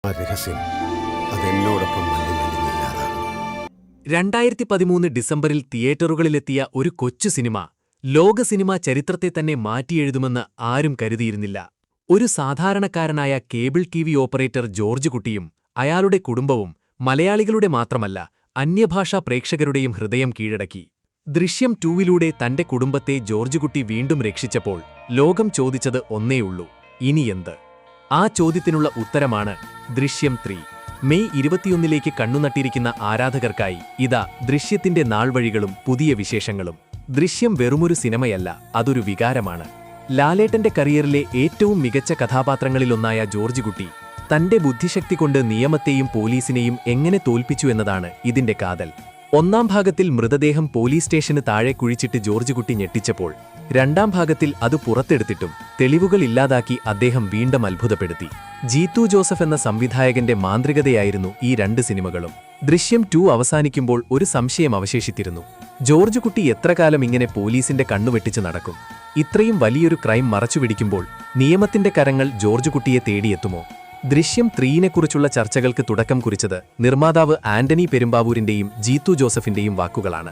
ആ രഹസ്യം അതെന്നോടൊപ്പം മല്ലില്ലാതാകും. 2013 ഡിസംബറിൽ തിയേറ്ററുകളിലെത്തിയ ഒരു കൊച്ചു സിനിമ ലോക സിനിമാ ചരിത്രത്തെ തന്നെ മാറ്റിയെഴുതുമെന്ന് ആരും കരുതിയിരുന്നില്ല. ഒരു സാധാരണക്കാരനായ കേബിൾ ടിവി ഓപ്പറേറ്റർ ജോർജ് കുട്ടിയും അയാളുടെ കുടുംബവും മലയാളികളുടെ മാത്രമല്ല അന്യഭാഷാ പ്രേക്ഷകരുടെയും ഹൃദയം കീഴടക്കി. ദൃശ്യം 2വിലൂടെ തന്റെ കുടുംബത്തെ ജോർജ് കുട്ടി വീണ്ടും രക്ഷിച്ചപ്പോൾ ലോകം ചോദിച്ചത് ഒന്നേയുള്ളൂ: ഇനിയെന്ത്? ആ ചോദ്യത്തിനുള്ള ഉത്തരമാണ് ദൃശ്യം 3. മെയ് 21 കണ്ണുനട്ടിരിക്കുന്ന ആരാധകർക്കായി ഇതാ ദൃശ്യത്തിന്റെ നാൾവഴികളും പുതിയ വിശേഷങ്ങളും. ദൃശ്യം വെറുമൊരു സിനിമയല്ല, അതൊരു വികാരമാണ്. ലാലേട്ടന്റെ കരിയറിലെ ഏറ്റവും മികച്ച കഥാപാത്രങ്ങളിലൊന്നായ ജോർജ് കുട്ടി തന്റെ ബുദ്ധിശക്തി കൊണ്ട് നിയമത്തെയും പോലീസിനെയും എങ്ങനെ തോൽപ്പിച്ചു എന്നതാണ് ഇതിന്റെ കാതൽ. ഒന്നാം ഭാഗത്തിൽ മൃതദേഹം പോലീസ് സ്റ്റേഷന് താഴെ കുഴിച്ചിട്ട് ജോർജ് കുട്ടി ഞെട്ടിച്ചപ്പോൾ, രണ്ടാം ഭാഗത്തിൽ അത് പുറത്തെടുത്തിട്ടും തെളിവുകൾ ഇല്ലാതാക്കി അദ്ദേഹം വീണ്ടും അത്ഭുതപ്പെടുത്തി. ജീത്തു ജോസഫ് എന്ന സംവിധായകന്റെ മാന്ത്രികതയായിരുന്നു ഈ രണ്ട് സിനിമകളും. ദൃശ്യം 2 അവസാനിക്കുമ്പോൾ ഒരു സംശയം അവശേഷിച്ചിരുന്നു: ജോർജ് കുട്ടി എത്രകാലം ഇങ്ങനെ പോലീസിന്റെ കണ്ണുവെട്ടിച്ച് നടക്കും? ഇത്രയും വലിയൊരു ക്രൈം മറച്ചുപിടിക്കുമ്പോൾ നിയമത്തിന്റെ കരങ്ങൾ ജോർജ് കുട്ടിയെ തേടിയെത്തുമോ? ദൃശ്യം 3നെക്കുറിച്ചുള്ള ചർച്ചകൾക്ക് തുടക്കം കുറിച്ചത് നിർമ്മാതാവ് ആന്റണി പെരുമ്പാവൂരിന്റെയും ജീത്തു ജോസഫിന്റെയും വാക്കുകളാണ്.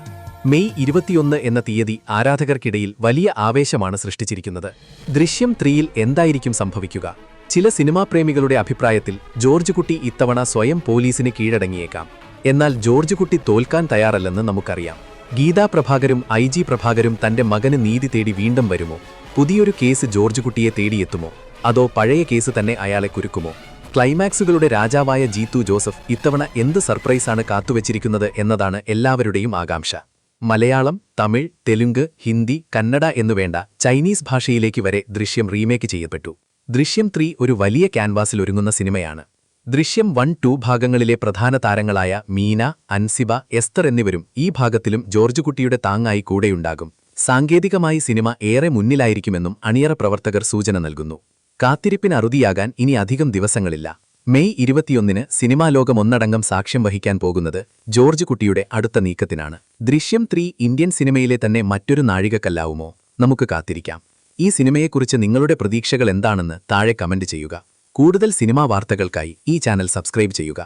മെയ് 21 എന്ന തീയതി ആരാധകർക്കിടയിൽ വലിയ ആവേശമാണ് സൃഷ്ടിച്ചിരിക്കുന്നത്. ദൃശ്യം 3ൽ എന്തായിരിക്കും സംഭവിക്കുക? ചില സിനിമാപ്രേമികളുടെ അഭിപ്രായത്തിൽ ജോർജ് കുട്ടി ഇത്തവണ സ്വയം പോലീസിന് കീഴടങ്ങിയേക്കാം. എന്നാൽ ജോർജ് കുട്ടി തോൽക്കാൻ തയ്യാറല്ലെന്ന് നമുക്കറിയാം. ഗീതാ പ്രഭാകരും IG പ്രഭാകരും തന്റെ മകന് നീതി തേടി വീണ്ടും വരുമോ? പുതിയൊരു കേസ് ജോർജ് കുട്ടിയെ തേടിയെത്തുമോ? അതോ പഴയ കേസ് തന്നെ അയാളെ കുരുക്കുമോ? ക്ലൈമാക്സുകളുടെ രാജാവായ ജീത്തു ജോസഫ് ഇത്തവണ എന്ത് സർപ്രൈസാണ് കാത്തുവച്ചിരിക്കുന്നത് എന്നതാണ് എല്ലാവരുടെയും ആകാംക്ഷ. മലയാളം, തമിഴ്, തെലുങ്ക്, ഹിന്ദി, കന്നഡ എന്നുവേണ്ട ചൈനീസ് ഭാഷയിലേക്ക് വരെ ദൃശ്യം റീമേക്ക് ചെയ്യപ്പെട്ടു. ദൃശ്യം 3 ഒരു വലിയ ക്യാൻവാസിൽ ഒരുങ്ങുന്ന സിനിമയാണ്. ദൃശ്യം 1-2 ഭാഗങ്ങളിലെ പ്രധാന താരങ്ങളായ മീന, അൻസിബ, എസ്തർ എന്നിവരും ഈ ഭാഗത്തിലും ജോർജ് കുട്ടിയുടെ താങ്ങായി കൂടെയുണ്ടാകും. സാങ്കേതികമായി സിനിമ ഏറെ മുന്നിലായിരിക്കുമെന്നും അണിയറ പ്രവർത്തകർ സൂചന നൽകുന്നു. കാത്തിരിപ്പിന് അറുതിയാകാൻ ഇനി അധികം ദിവസങ്ങളില്ല. മെയ് 21 സിനിമാ ലോകം ഒന്നടങ്കം സാക്ഷ്യം വഹിക്കാൻ പോകുന്നത് ജോർജ് കുട്ടിയുടെ അടുത്ത നീക്കത്തിനാണ്. ദൃശ്യം 3 ഇന്ത്യൻ സിനിമയിലെ തന്നെ മറ്റൊരു നാഴികക്കല്ലാവുമോ? നമുക്ക് കാത്തിരിക്കാം. ഈ സിനിമയെക്കുറിച്ച് നിങ്ങളുടെ പ്രതീക്ഷകൾ എന്താണെന്ന് താഴെ കമന്റ് ചെയ്യുക. കൂടുതൽ സിനിമാ വാർത്തകൾക്കായി ഈ ചാനൽ സബ്സ്ക്രൈബ് ചെയ്യുക.